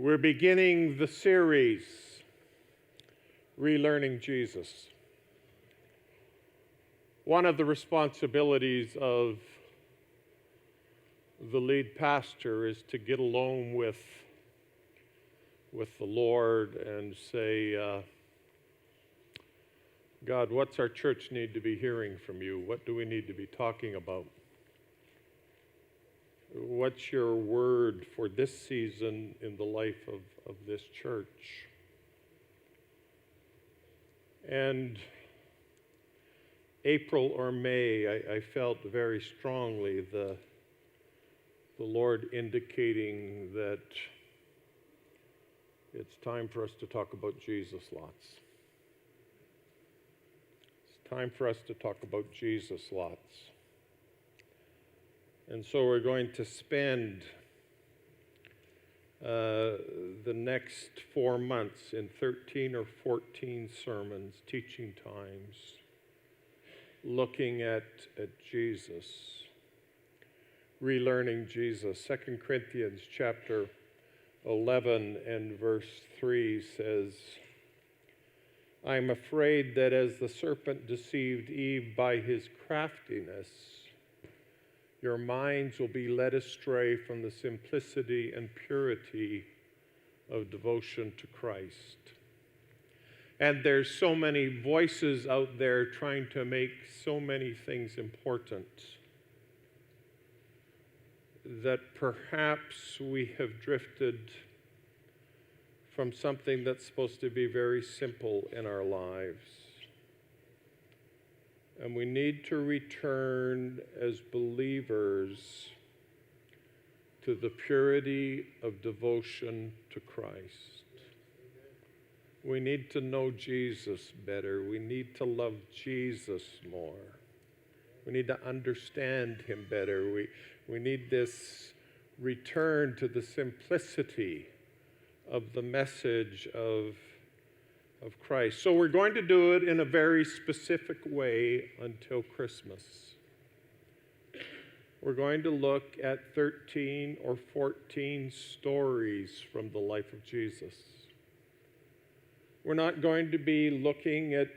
We're beginning the series, Relearning Jesus. One of the responsibilities of the lead pastor is to get alone with the Lord and say, God, what's our church need to be hearing from you? What do we need to be talking about? What's your word for this season in the life of this church? And April or May, I felt very strongly the Lord indicating that it's time for us to talk about Jesus lots. It's time for us to talk about Jesus lots. And so we're going to spend the next 4 months in 13 or 14 sermons, teaching times, looking at Jesus, relearning Jesus. 2 Corinthians chapter 11 and verse 3 says, I am afraid that as the serpent deceived Eve by his craftiness, your minds will be led astray from the simplicity and purity of devotion to Christ. And there's so many voices out there trying to make so many things important that perhaps we have drifted from something that's supposed to be very simple in our lives. And we need to return as believers to the purity of devotion to Christ. We need to know Jesus better. We need to love Jesus more. We need to understand him better. We need this return to the simplicity of the message of Christ. So we're going to do it in a very specific way until Christmas. We're going to look at 13 or 14 stories from the life of Jesus. We're not going to be looking at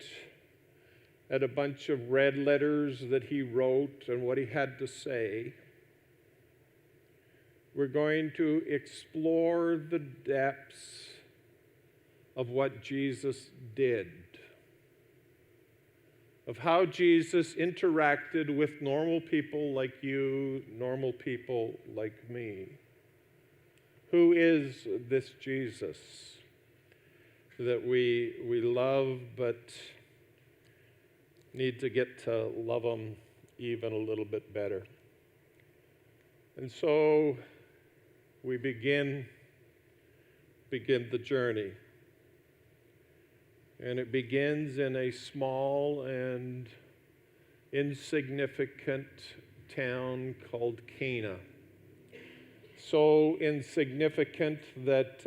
a bunch of red letters that he wrote and what he had to say. We're going to explore the depths of what Jesus did, of how Jesus interacted with normal people like you, normal people like me. Who is this Jesus that we love but need to get to love him even a little bit better? And so we begin the journey. And it begins in a small and insignificant town called Cana. So insignificant that,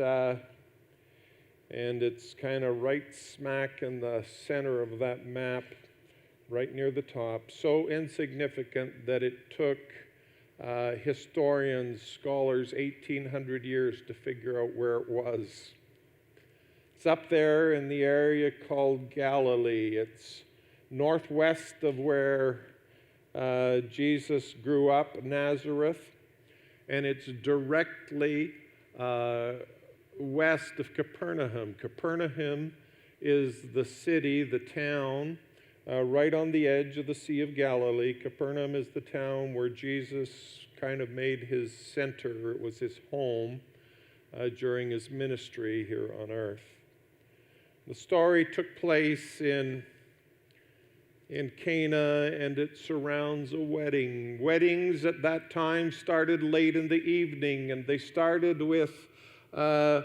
and it's kind of right smack in the center of that map, right near the top. So insignificant that it took historians, scholars, 1,800 years to figure out where it was. It's up there in the area called Galilee. It's northwest of where Jesus grew up, Nazareth, and it's directly west of Capernaum. Capernaum is the city, the town, right on the edge of the Sea of Galilee. Capernaum is the town where Jesus kind of made his center. It was his home during his ministry here on earth. The story took place in Cana, and it surrounds a wedding. Weddings at that time started late in the evening, and they started with the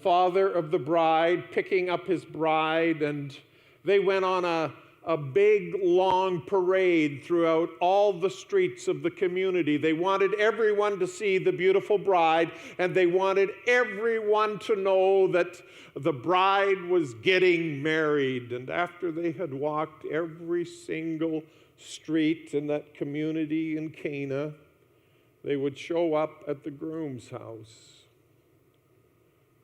father of the bride picking up his bride, and they went on a big, long parade throughout all the streets of the community. They wanted everyone to see the beautiful bride, and they wanted everyone to know that the bride was getting married. And after they had walked every single street in that community in Cana, they would show up at the groom's house.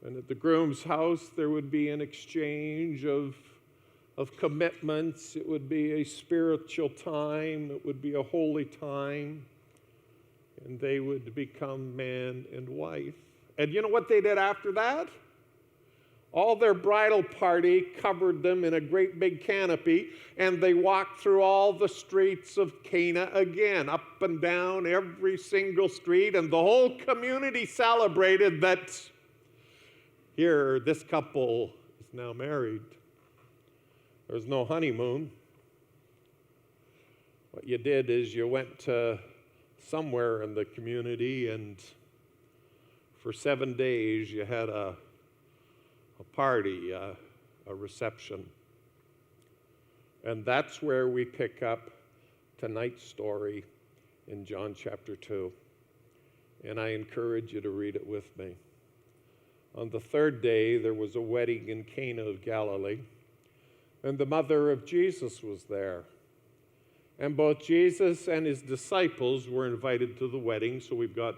And at the groom's house, there would be an exchange of commitments. It would be a spiritual time. It would be a holy time. And they would become man and wife. And you know what they did after that? All their bridal party covered them in a great big canopy, and they walked through all the streets of Cana again, up and down every single street, and the whole community celebrated that here, this couple is now married. There's no honeymoon. What you did is you went to somewhere in the community, and for 7 days you had a party, a reception. And that's where we pick up tonight's story in John chapter 2. And I encourage you to read it with me. On the third day, there was a wedding in Cana of Galilee, and the mother of Jesus was there. And both Jesus and his disciples were invited to the wedding. So we've got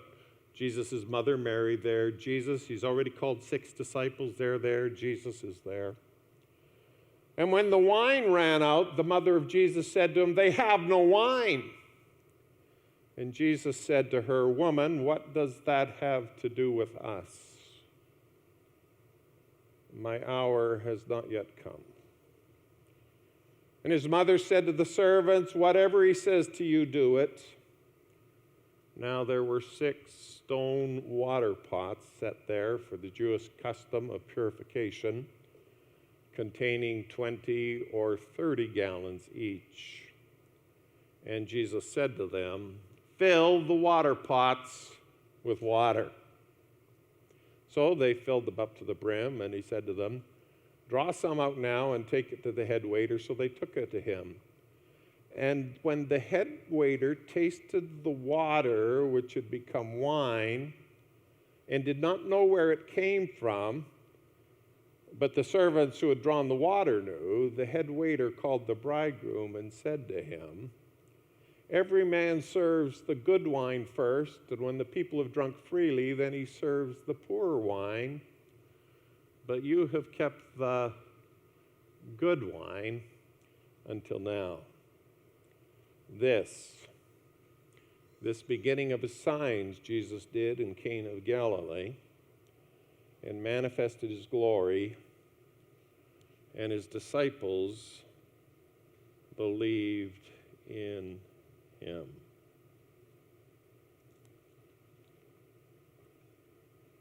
Jesus' mother, Mary, there. Jesus, he's already called 6 disciples. They're there. Jesus is there. And when the wine ran out, the mother of Jesus said to him, "They have no wine." And Jesus said to her, "Woman, what does that have to do with us? My hour has not yet come." And his mother said to the servants, "Whatever he says to you, do it." Now there were 6 stone water pots set there for the Jewish custom of purification, containing 20 or 30 gallons each. And Jesus said to them, "Fill the water pots with water." So they filled them up to the brim, and he said to them, "Draw some out now and take it to the head waiter." So they took it to him. And when the head waiter tasted the water, which had become wine, and did not know where it came from, but the servants who had drawn the water knew, the head waiter called the bridegroom and said to him, "Every man serves the good wine first, and when the people have drunk freely, then he serves the poor wine. But you have kept the good wine until now." This beginning of his signs Jesus did in Cana of Galilee, and manifested his glory, and his disciples believed in him.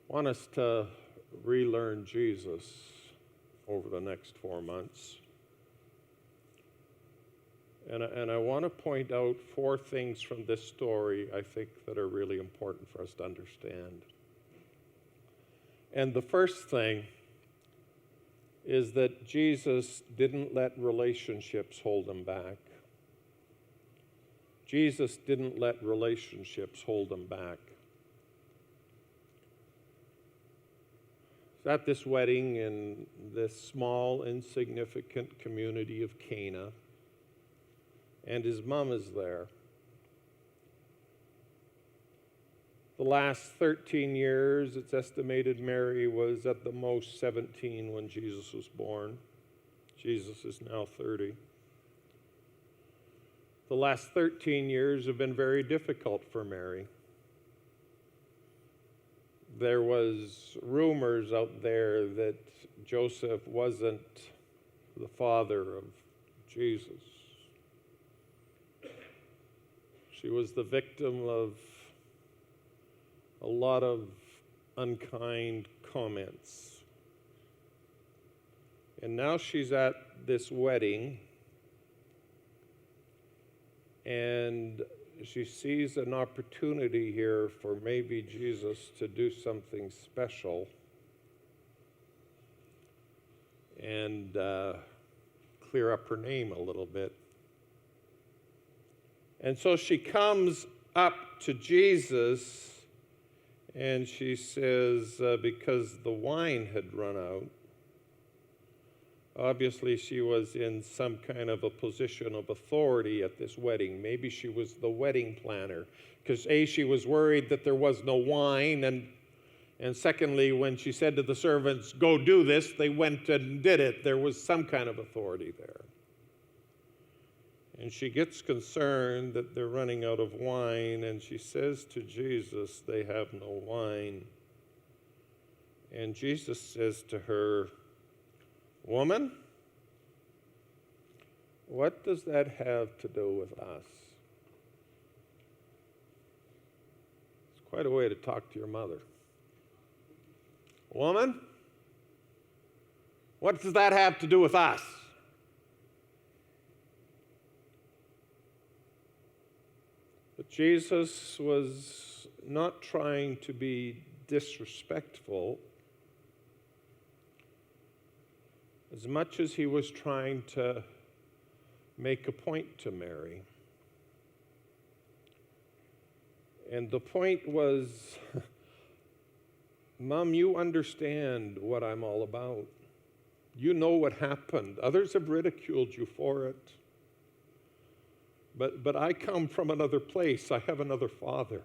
I want us to relearn Jesus over the next 4 months. And I want to point out 4 things from this story I think that are really important for us to understand. And the first thing is that Jesus didn't let relationships hold him back. Jesus didn't let relationships hold him back. At this wedding in this small, insignificant community of Cana, and his mom is there. The last 13 years, it's estimated Mary was at the most 17 when Jesus was born. Jesus is now 30. The last 13 years have been very difficult for Mary. There was rumors out there that Joseph wasn't the father of Jesus. She was the victim of a lot of unkind comments. And now she's at this wedding, and she sees an opportunity here for maybe Jesus to do something special and clear up her name a little bit. And so she comes up to Jesus and she says, because the wine had run out, obviously she was in some kind of a position of authority at this wedding. Maybe she was the wedding planner, because she was worried that there was no wine, And secondly, when she said to the servants, "Go do this," they went and did it. There was some kind of authority there. And she gets concerned that they're running out of wine, and she says to Jesus, "They have no wine." And Jesus says to her, "Woman, what does that have to do with us?" It's quite a way to talk to your mother. "Woman, what does that have to do with us?" But Jesus was not trying to be disrespectful as much as he was trying to make a point to Mary. And the point was, "Mom, you understand what I'm all about. You know what happened. Others have ridiculed you for it. But I come from another place. I have another Father.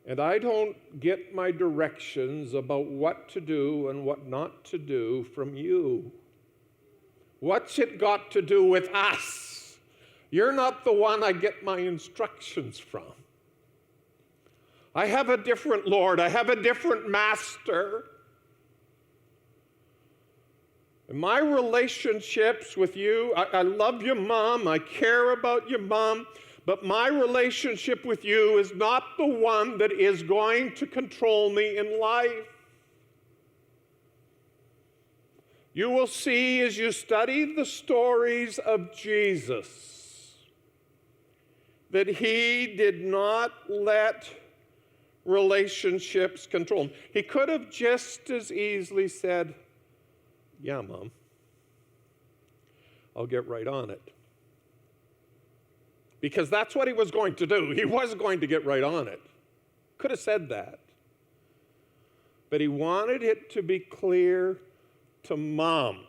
And I don't get my directions about what to do and what not to do from you. What's it got to do with us? You're not the one I get my instructions from. I have a different Lord. I have a different Master. And my relationships with you, I love you, Mom. I care about you, Mom. But my relationship with you is not the one that is going to control me in life. You will see as you study the stories of Jesus that he did not let relationships control him. He could have just as easily said, "Yeah, Mom, I'll get right on it." Because that's what he was going to do. He was going to get right on it. Could have said that. But he wanted it to be clear to Mom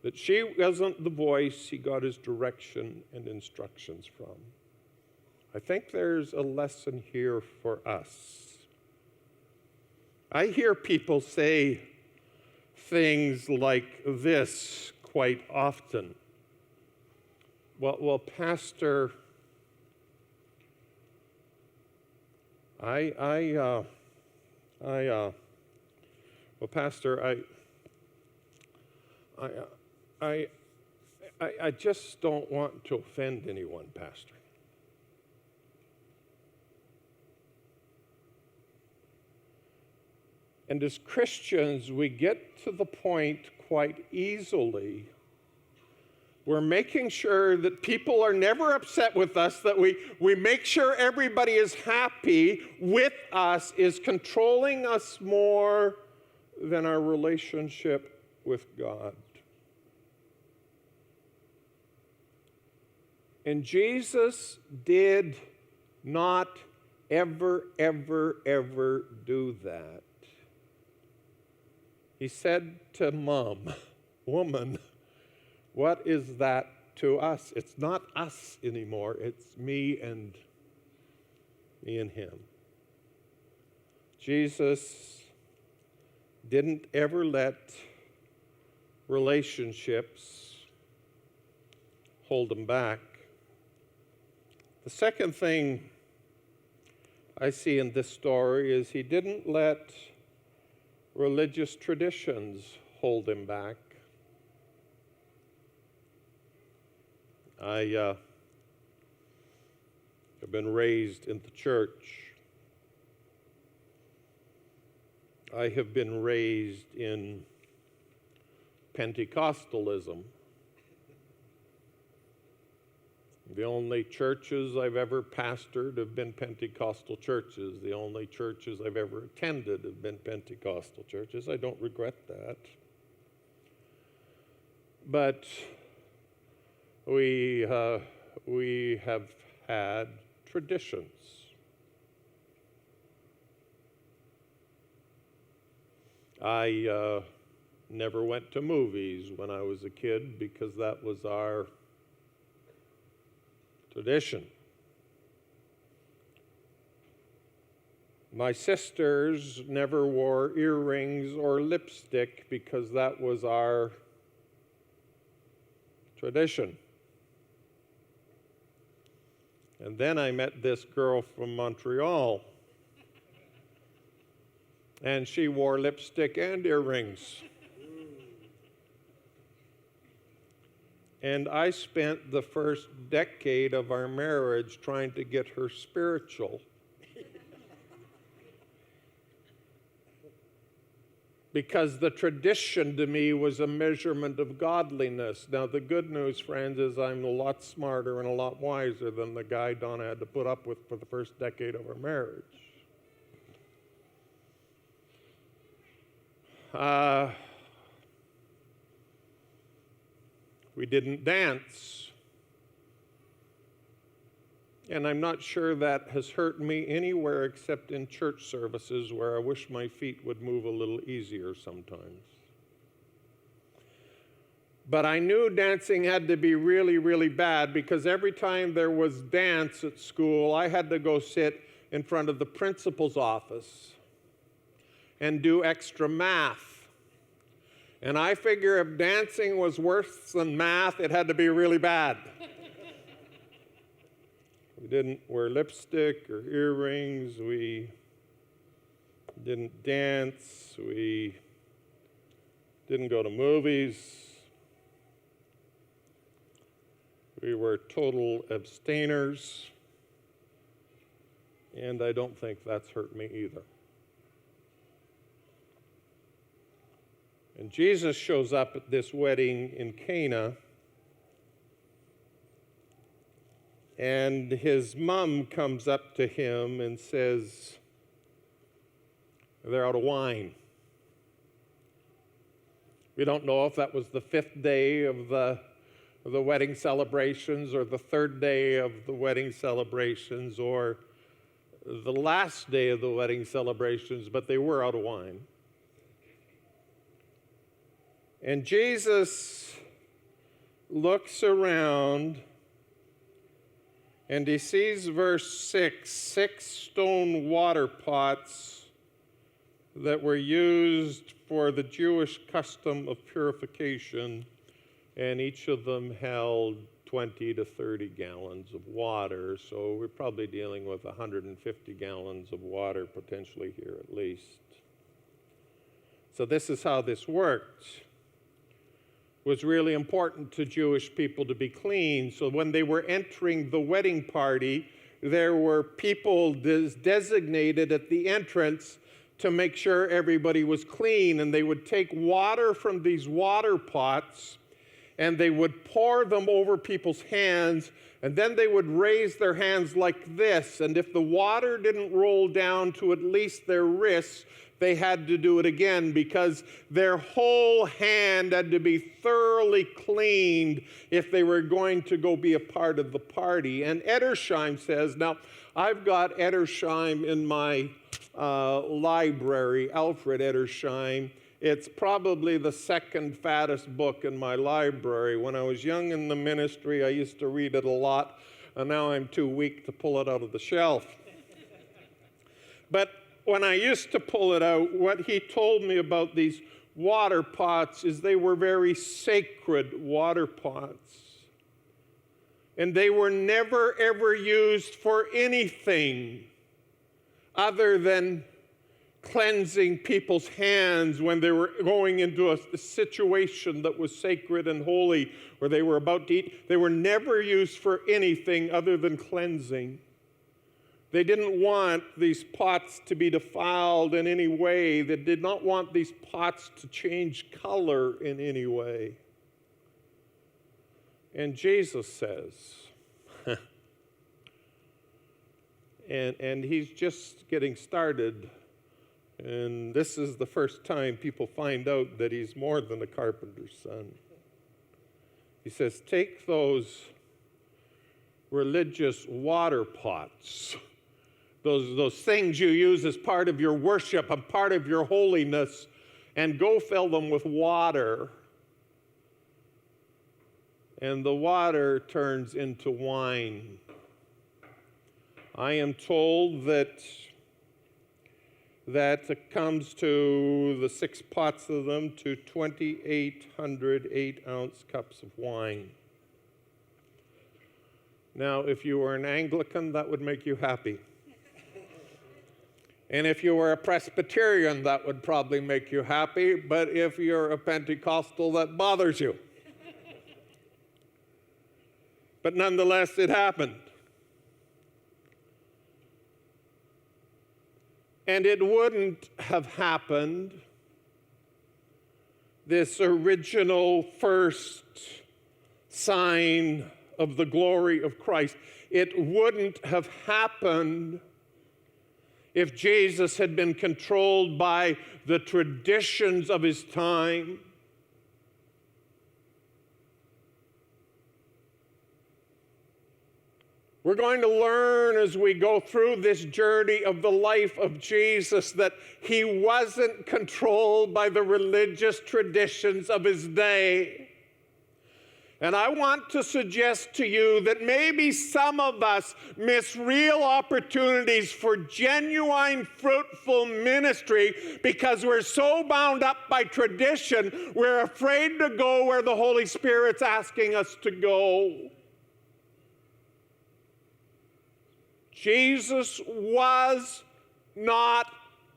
that she wasn't the voice he got his direction and instructions from. I think there's a lesson here for us. I hear people say things like this quite often. Well, Pastor, Pastor, I just don't want to offend anyone, Pastor. And as Christians, we get to the point quite easily. We're making sure that people are never upset with us, that we make sure everybody is happy with us, is controlling us more than our relationship with God. And Jesus did not ever do that. He said to Mom, "Woman, what is that to us?" It's not us anymore. It's me and him. Jesus didn't ever let relationships hold him back. The second thing I see in this story is he didn't let religious traditions hold him back. I have been raised in the church. I have been raised in Pentecostalism. The only churches I've ever pastored have been Pentecostal churches. The only churches I've ever attended have been Pentecostal churches. I don't regret that. But we have had traditions. I never went to movies when I was a kid because that was our tradition. My sisters never wore earrings or lipstick because that was our tradition. And then I met this girl from Montreal, and she wore lipstick and earrings. And I spent the first decade of our marriage trying to get her spiritual. Because the tradition to me was a measurement of godliness. Now, the good news, friends, is I'm a lot smarter and a lot wiser than the guy Donna had to put up with for the first decade of our marriage. We didn't dance. And I'm not sure that has hurt me anywhere except in church services where I wish my feet would move a little easier sometimes. But I knew dancing had to be really, really bad because every time there was dance at school, I had to go sit in front of the principal's office and do extra math. And I figure if dancing was worse than math, it had to be really bad. We didn't wear lipstick or earrings. We didn't dance. We didn't go to movies. We were total abstainers. And I don't think that's hurt me either. And Jesus shows up at this wedding in Cana. And his mom comes up to him and says, they're out of wine. We don't know if that was the 5th day of the wedding celebrations or the 3rd day of the wedding celebrations or the last day of the wedding celebrations, but they were out of wine. And Jesus looks around and he sees verse 6 stone water pots that were used for the Jewish custom of purification, and each of them held 20 to 30 gallons of water. So we're probably dealing with 150 gallons of water potentially here at least. So this is how this worked. It was really important to Jewish people to be clean. So when they were entering the wedding party, there were people designated at the entrance to make sure everybody was clean. And they would take water from these water pots and they would pour them over people's hands, and then they would raise their hands like this. And if the water didn't roll down to at least their wrists, they had to do it again because their whole hand had to be thoroughly cleaned if they were going to go be a part of the party. And Edersheim says, now I've got Edersheim in my library, Alfred Edersheim. It's probably the second fattest book in my library. When I was young in the ministry, I used to read it a lot, and now I'm too weak to pull it out of the shelf. But when I used to pull it out, what he told me about these water pots is they were very sacred water pots. And they were never, ever used for anything other than cleansing people's hands when they were going into a situation that was sacred and holy, or they were about to eat. They were never used for anything other than cleansing. They didn't want these pots to be defiled in any way. They did not want these pots to change color in any way. And Jesus says, and he's just getting started, and this is the first time people find out that he's more than a carpenter's son. He says, take those religious water pots, those things you use as part of your worship and part of your holiness, and go fill them with water. And the water turns into wine. I am told that that comes to the 6 pots of them to 2,800 8-ounce cups of wine. Now, if you were an Anglican, that would make you happy. And if you were a Presbyterian, that would probably make you happy. But if you're a Pentecostal, that bothers you. But nonetheless, it happened. And it wouldn't have happened, this original first sign of the glory of Christ. It wouldn't have happened if Jesus had been controlled by the traditions of his time. We're going to learn as we go through this journey of the life of Jesus that he wasn't controlled by the religious traditions of his day. And I want to suggest to you that maybe some of us miss real opportunities for genuine, fruitful ministry because we're so bound up by tradition, we're afraid to go where the Holy Spirit's asking us to go. Jesus was not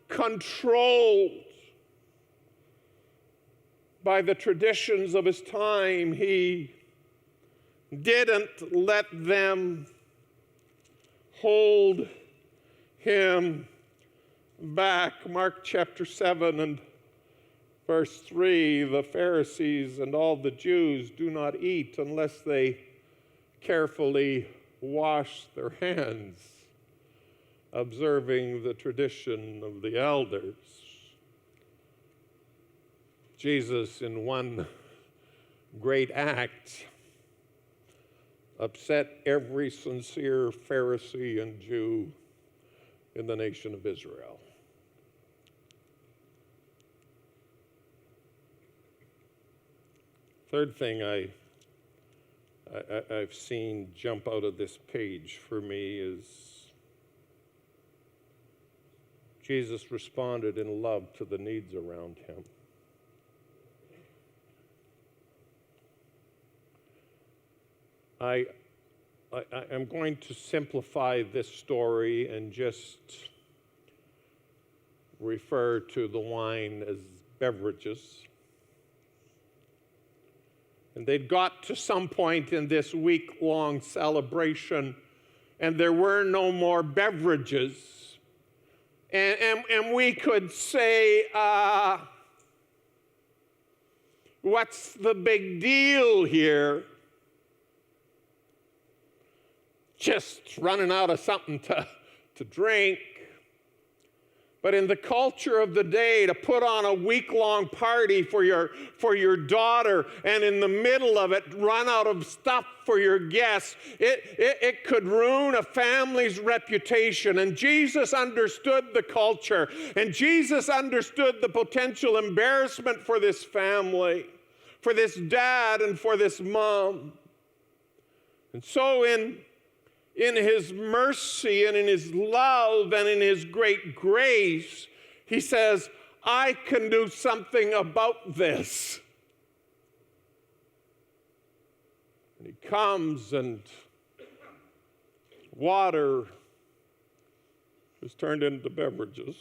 controlled by the traditions of his time. He didn't let them hold him back. Mark chapter 7 and verse 3, the Pharisees and all the Jews do not eat unless they carefully wash their hands, observing the tradition of the elders. Jesus, in one great act, upset every sincere Pharisee and Jew in the nation of Israel. Third thing I've seen jump out of this page for me is Jesus responded in love to the needs around him. I'm going to simplify this story and just refer to the wine as beverages. And they'd got to some point in this week-long celebration, and there were no more beverages. And we could say, what's the big deal here? Just running out of something to drink. But in the culture of the day, to put on a week-long party for your daughter, and in the middle of it, run out of stuff for your guests, it could ruin a family's reputation. And Jesus understood the culture, and Jesus understood the potential embarrassment for this family, for this dad and for this mom. And so in his mercy and in his love and in his great grace, he says, I can do something about this. And he comes, and water is turned into beverages.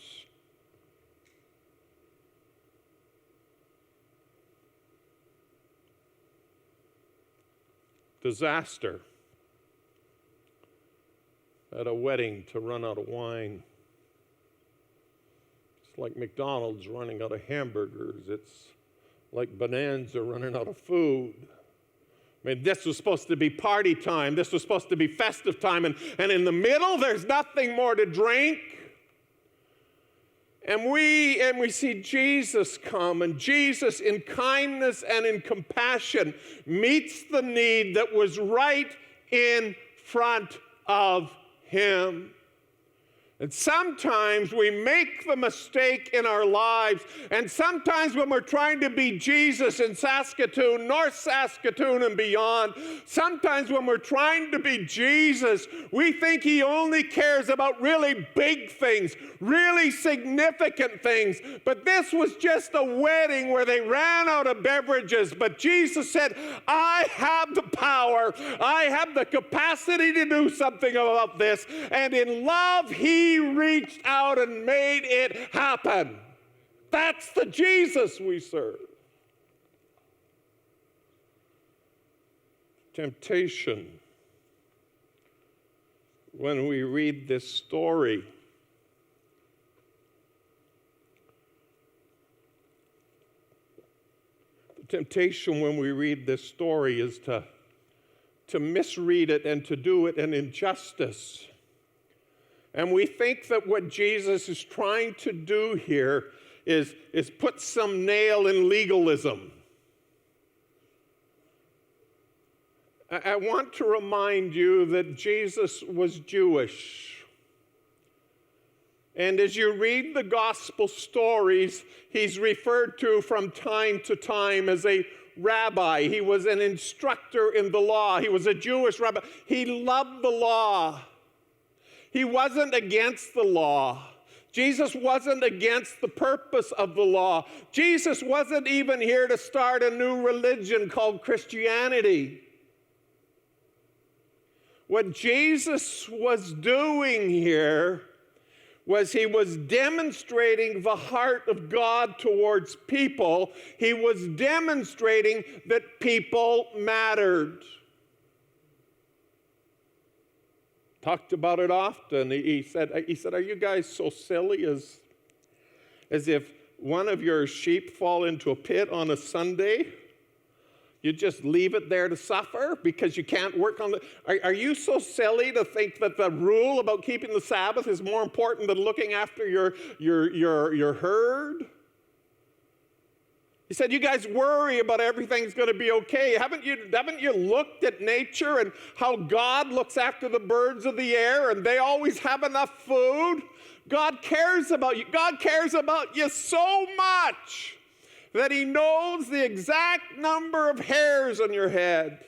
Disaster at a wedding to run out of wine. It's like McDonald's running out of hamburgers. It's like Bonanza running out of food. I mean, this was supposed to be party time. This was supposed to be festive time. And in the middle, there's nothing more to drink. And we see Jesus come, and Jesus, in kindness and in compassion, meets the need that was right in front of him. And sometimes we make the mistake in our lives, and sometimes when we're trying to be Jesus in Saskatoon, North Saskatoon and beyond, sometimes when we're trying to be Jesus, we think he only cares about really big things, really significant things. But this was just a wedding where they ran out of beverages, but Jesus said, I have the power, I have the capacity to do something about this, and in love, he reached out and made it happen. That's the Jesus we serve. Temptation. When we read this story, the temptation when we read this story is to misread it and to do it an injustice. And we think that what Jesus is trying to do here is put some nail in legalism. I want to remind you that Jesus was Jewish. And as you read the gospel stories, he's referred to from time to time as a rabbi. He was an instructor in the law. He was a Jewish rabbi. He loved the law. He wasn't against the law. Jesus wasn't against the purpose of the law. Jesus wasn't even here to start a new religion called Christianity. What Jesus was doing here was he was demonstrating the heart of God towards people. He was demonstrating that people mattered. Talked about it often. He said, are you guys so silly as if one of your sheep fall into a pit on a Sunday? You just leave it there to suffer because you can't work on it? Are you so silly to think that the rule about keeping the Sabbath is more important than looking after your herd? He said, you guys worry about everything's going to be okay. Haven't you looked at nature and how God looks after the birds of the air and they always have enough food? God cares about you. God cares about you so much that he knows the exact number of hairs on your head.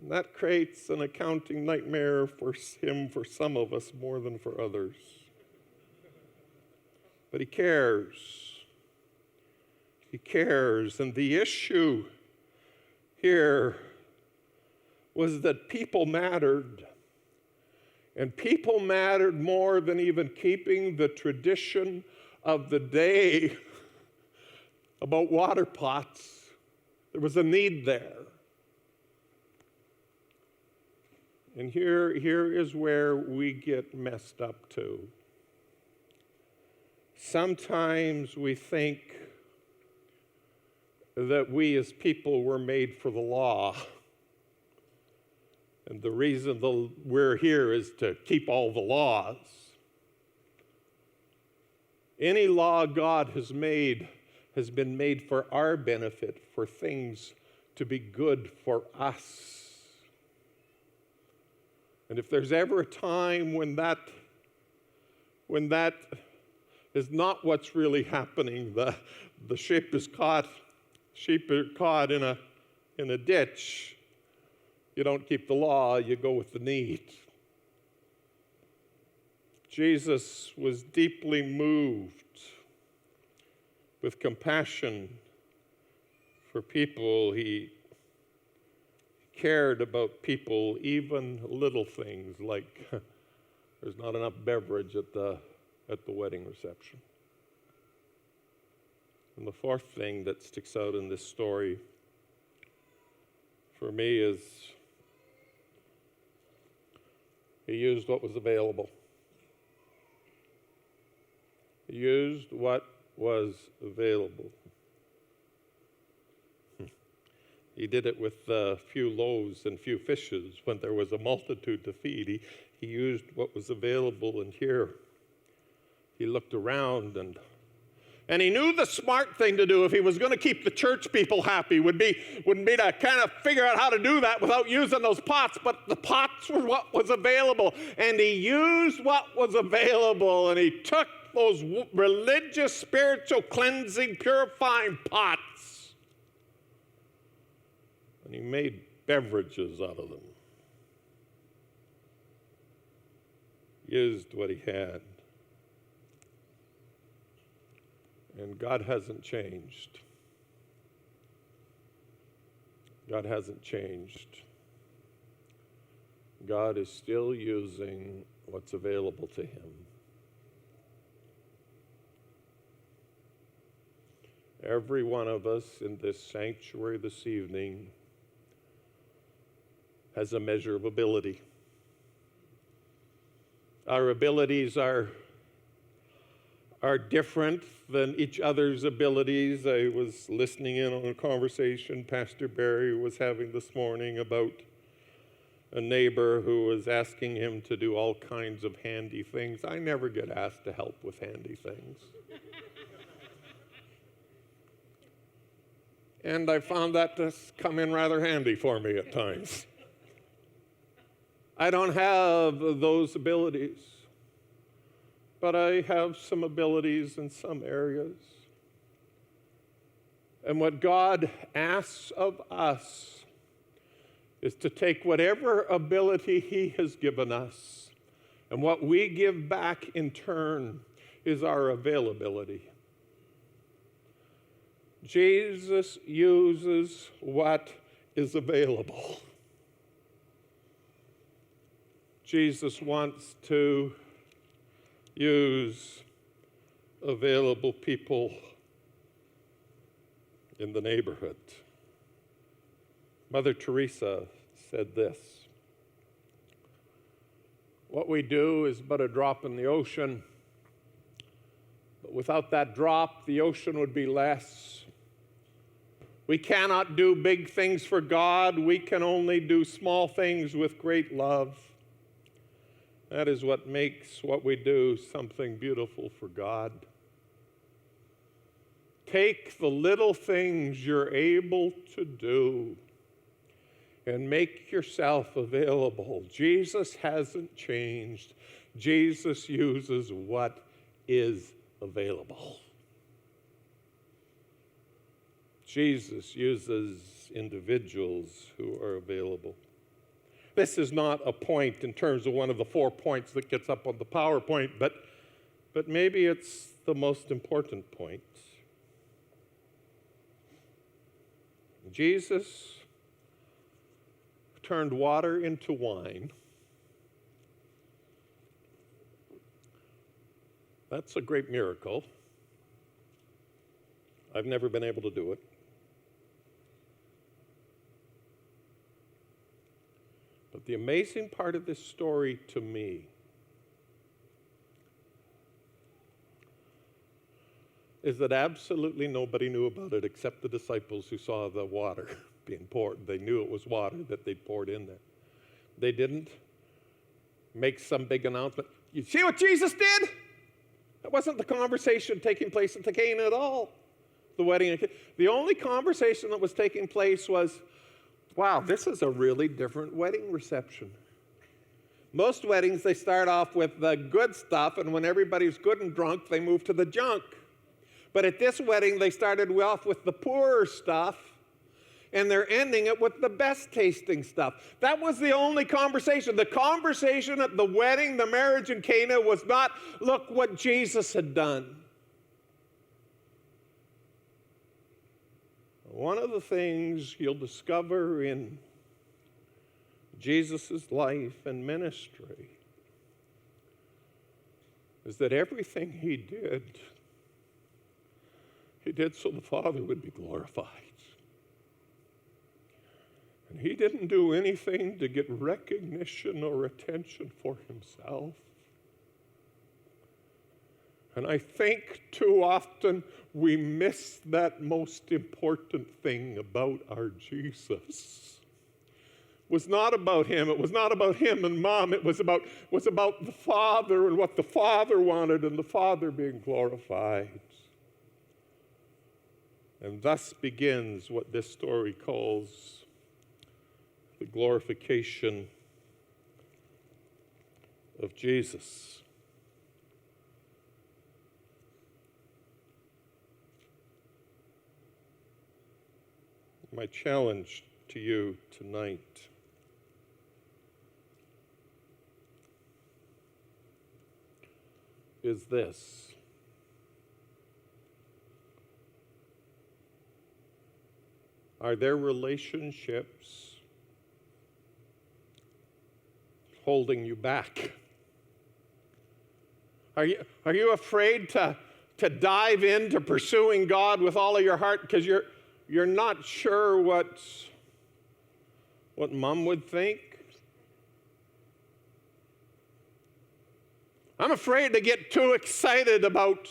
And that creates an accounting nightmare for him, for some of us, more than for others. But he cares. He cares. And the issue here was that people mattered. And people mattered more than even keeping the tradition of the day about water pots. There was a need there. And here is where we get messed up too. Sometimes we think that we as people were made for the law. And the reason we're here is to keep all the laws. Any law God has made has been made for our benefit, for things to be good for us. And if there's ever a time when that is not what's really happening, the sheep are caught in a ditch, you don't keep the law, you go with the need. Jesus was deeply moved with compassion for people. He cared about people, even little things like there's not enough beverage at the wedding reception. And the fourth thing that sticks out in this story for me is he used what was available. He used what was available. He did it with few loaves and few fishes when there was a multitude to feed. He used what was available, and here he looked around And he knew the smart thing to do if he was going to keep the church people happy would be to kind of figure out how to do that without using those pots. But the pots were what was available. And he used what was available. And he took those religious, spiritual, cleansing, purifying pots. And he made beverages out of them. Used what he had. And God hasn't changed. God hasn't changed. God is still using what's available to him. Every one of us in this sanctuary this evening has a measure of ability. Our abilities are different than each other's abilities. I was listening in on a conversation Pastor Barry was having this morning about a neighbor who was asking him to do all kinds of handy things. I never get asked to help with handy things. And I found that to come in rather handy for me at times. I don't have those abilities. But I have some abilities in some areas. And what God asks of us is to take whatever ability he has given us, and what we give back in turn is our availability. Jesus uses what is available. Jesus wants to use available people in the neighborhood. Mother Teresa said this: what we do is but a drop in the ocean, but without that drop, the ocean would be less. We cannot do big things for God. We can only do small things with great love. That is what makes what we do something beautiful for God. Take the little things you're able to do and make yourself available. Jesus hasn't changed. Jesus uses what is available. Jesus uses individuals who are available. This is not a point in terms of one of the 4 points that gets up on the PowerPoint, but maybe it's the most important point. Jesus turned water into wine. That's a great miracle. I've never been able to do it. But the amazing part of this story to me is that absolutely nobody knew about it except the disciples who saw the water being poured. They knew it was water that they'd poured in there. They didn't make some big announcement. You see what Jesus did? That wasn't the conversation taking place at the Cana at all. The wedding. The only conversation that was taking place was, wow, this is a really different wedding reception. Most weddings, they start off with the good stuff, and when everybody's good and drunk, they move to the junk. But at this wedding, they started off with the poorer stuff, and they're ending it with the best tasting stuff. That was the only conversation. The conversation at the wedding, the marriage in Cana, was not, look what Jesus had done. One of the things you'll discover in Jesus' life and ministry is that everything he did so the Father would be glorified. And he didn't do anything to get recognition or attention for himself. And I think too often we miss that most important thing about our Jesus. It was not about him. It was not about him and Mom. It was about the Father and what the Father wanted and the Father being glorified. And thus begins what this story calls the glorification of Jesus. My challenge to you tonight is this: are there relationships holding you back? Are you afraid to dive into pursuing God with all of your heart because you're not sure what Mom would think? I'm afraid to get too excited about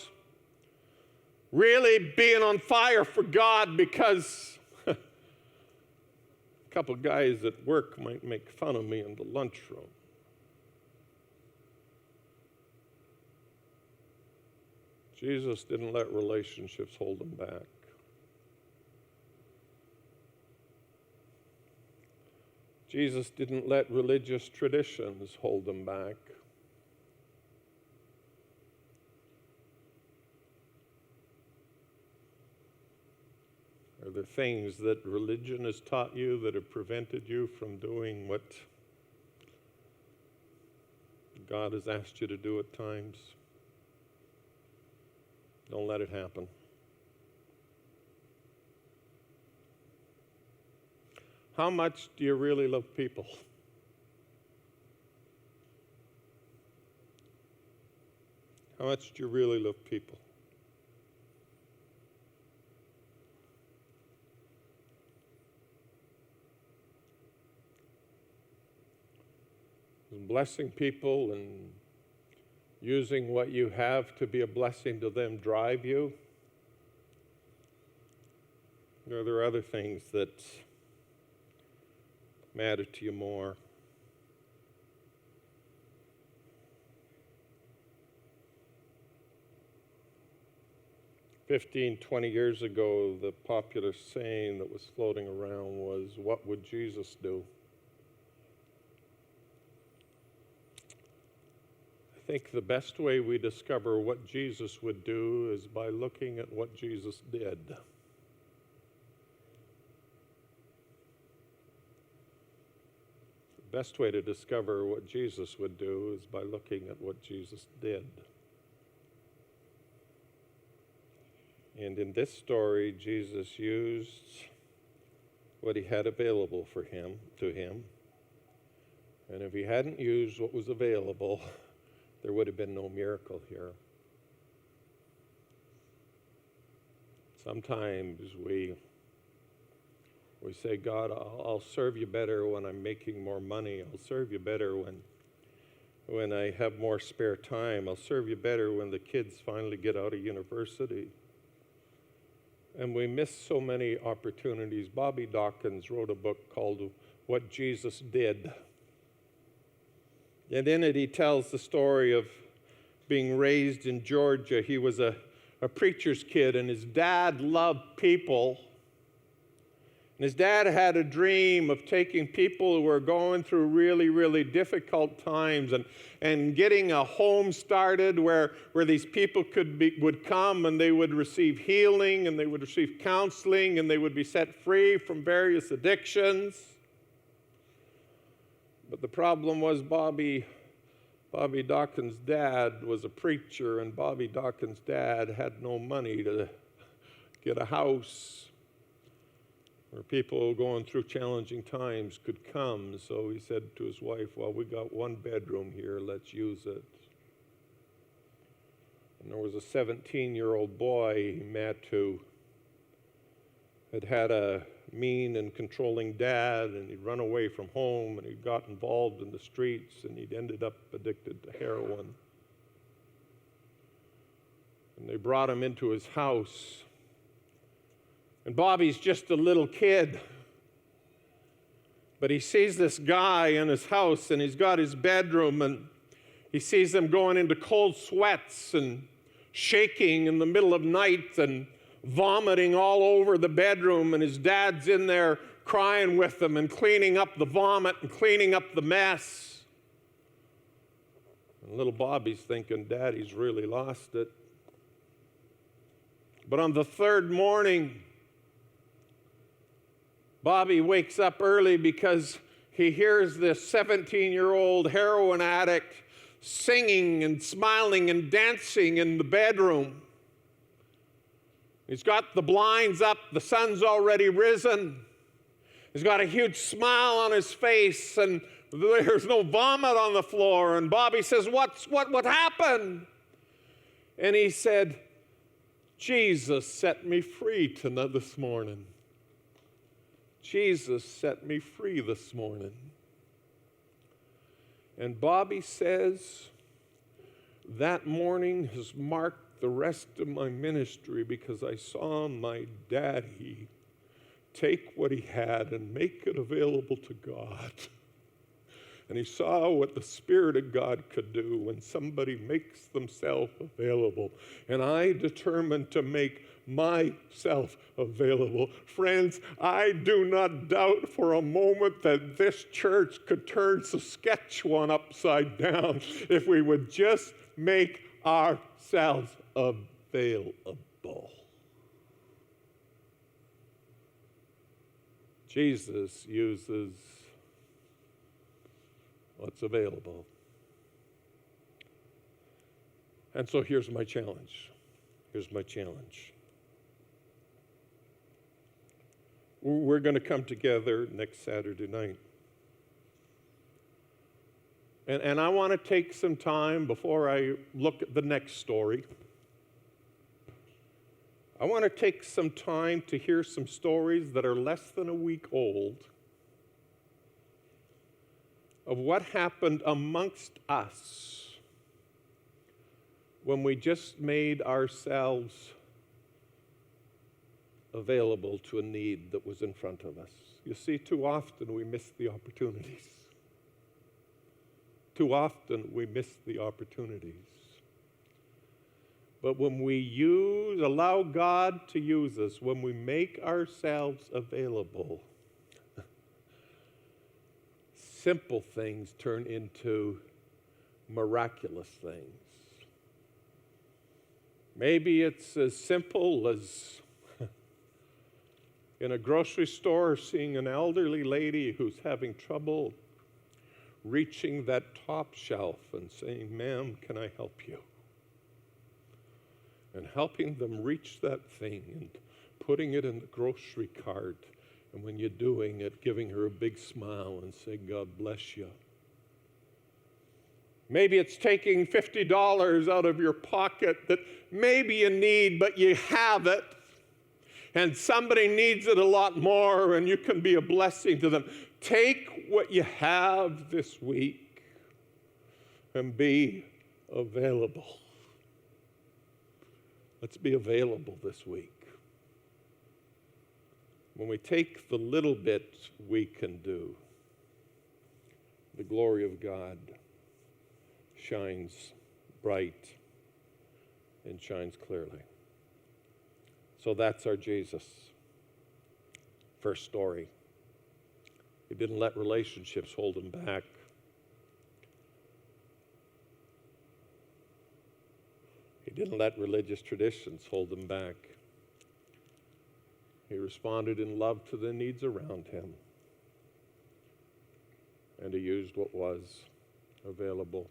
really being on fire for God because a couple guys at work might make fun of me in the lunchroom. Jesus didn't let relationships hold him back. Jesus didn't let religious traditions hold him back. Are there things that religion has taught you that have prevented you from doing what God has asked you to do at times? Don't let it happen. How much do you really love people? How much do you really love people? Does blessing people and using what you have to be a blessing to them drive you? Or are there other things that matter to you more? "15, 20 years ago, the popular saying that was floating around was, "What would Jesus do?" I think the best way we discover what Jesus would do is by looking at what Jesus did. The best way to discover what Jesus would do is by looking at what Jesus did. And in this story, Jesus used what he had available to him. And if he hadn't used what was available, there would have been no miracle here. Sometimes we say, "God, I'll serve you better when I'm making more money. I'll serve you better when I have more spare time. I'll serve you better when the kids finally get out of university." And we miss so many opportunities. Bobby Dawkins wrote a book called What Jesus Did. And in it, he tells the story of being raised in Georgia. He was a preacher's kid, and his dad loved people. And his dad had a dream of taking people who were going through really, really difficult times and getting a home started where these people would come and they would receive healing and they would receive counseling and they would be set free from various addictions. But the problem was Bobby Dawkins' dad was a preacher, and Bobby Dawkins' dad had no money to get a house where people going through challenging times could come. So he said to his wife, "Well, we got one bedroom here, let's use it." And there was a 17-year-old boy he met who had a mean and controlling dad, and he'd run away from home, and he got involved in the streets, and he'd ended up addicted to heroin. And they brought him into his house. And Bobby's just a little kid, but he sees this guy in his house, and he's got his bedroom, and he sees them going into cold sweats and shaking in the middle of night, and vomiting all over the bedroom, and his dad's in there crying with him and cleaning up the vomit and cleaning up the mess. And little Bobby's thinking, Daddy's really lost it. But on the third morning, Bobby wakes up early because he hears this 17-year-old heroin addict singing and smiling and dancing in the bedroom. He's got the blinds up, the sun's already risen. He's got a huge smile on his face, and there's no vomit on the floor. And Bobby says, what happened? And he said, Jesus set me free this morning. Jesus set me free this morning. And Bobby says, that morning has marked the rest of my ministry because I saw my daddy take what he had and make it available to God. And he saw what the Spirit of God could do when somebody makes themselves available. And I determined to make myself available. Friends, I do not doubt for a moment that this church could turn Saskatchewan upside down if we would just make ourselves available. Jesus uses what's available. And so here's my challenge. We're going to come together next Saturday night. And I want to take some time before I look at the next story. I want to take some time to hear some stories that are less than a week old of what happened amongst us when we just made ourselves available to a need that was in front of us. You see, too often we miss the opportunities. Too often we miss the opportunities. But when we allow God to use us, when we make ourselves available, simple things turn into miraculous things. Maybe it's as simple as in a grocery store seeing an elderly lady who's having trouble reaching that top shelf and saying, "Ma'am, can I help you?" And helping them reach that thing and putting it in the grocery cart. And when you're doing it, giving her a big smile and saying, "God bless you." Maybe it's taking $50 out of your pocket that maybe you need, but you have it. And somebody needs it a lot more, and you can be a blessing to them. Take what you have this week and be available. Let's be available this week. When we take the little bit we can do, the glory of God shines bright and shines clearly. So that's our Jesus. First story. He didn't let relationships hold him back. He didn't let religious traditions hold him back. He responded in love to the needs around him. And he used what was available.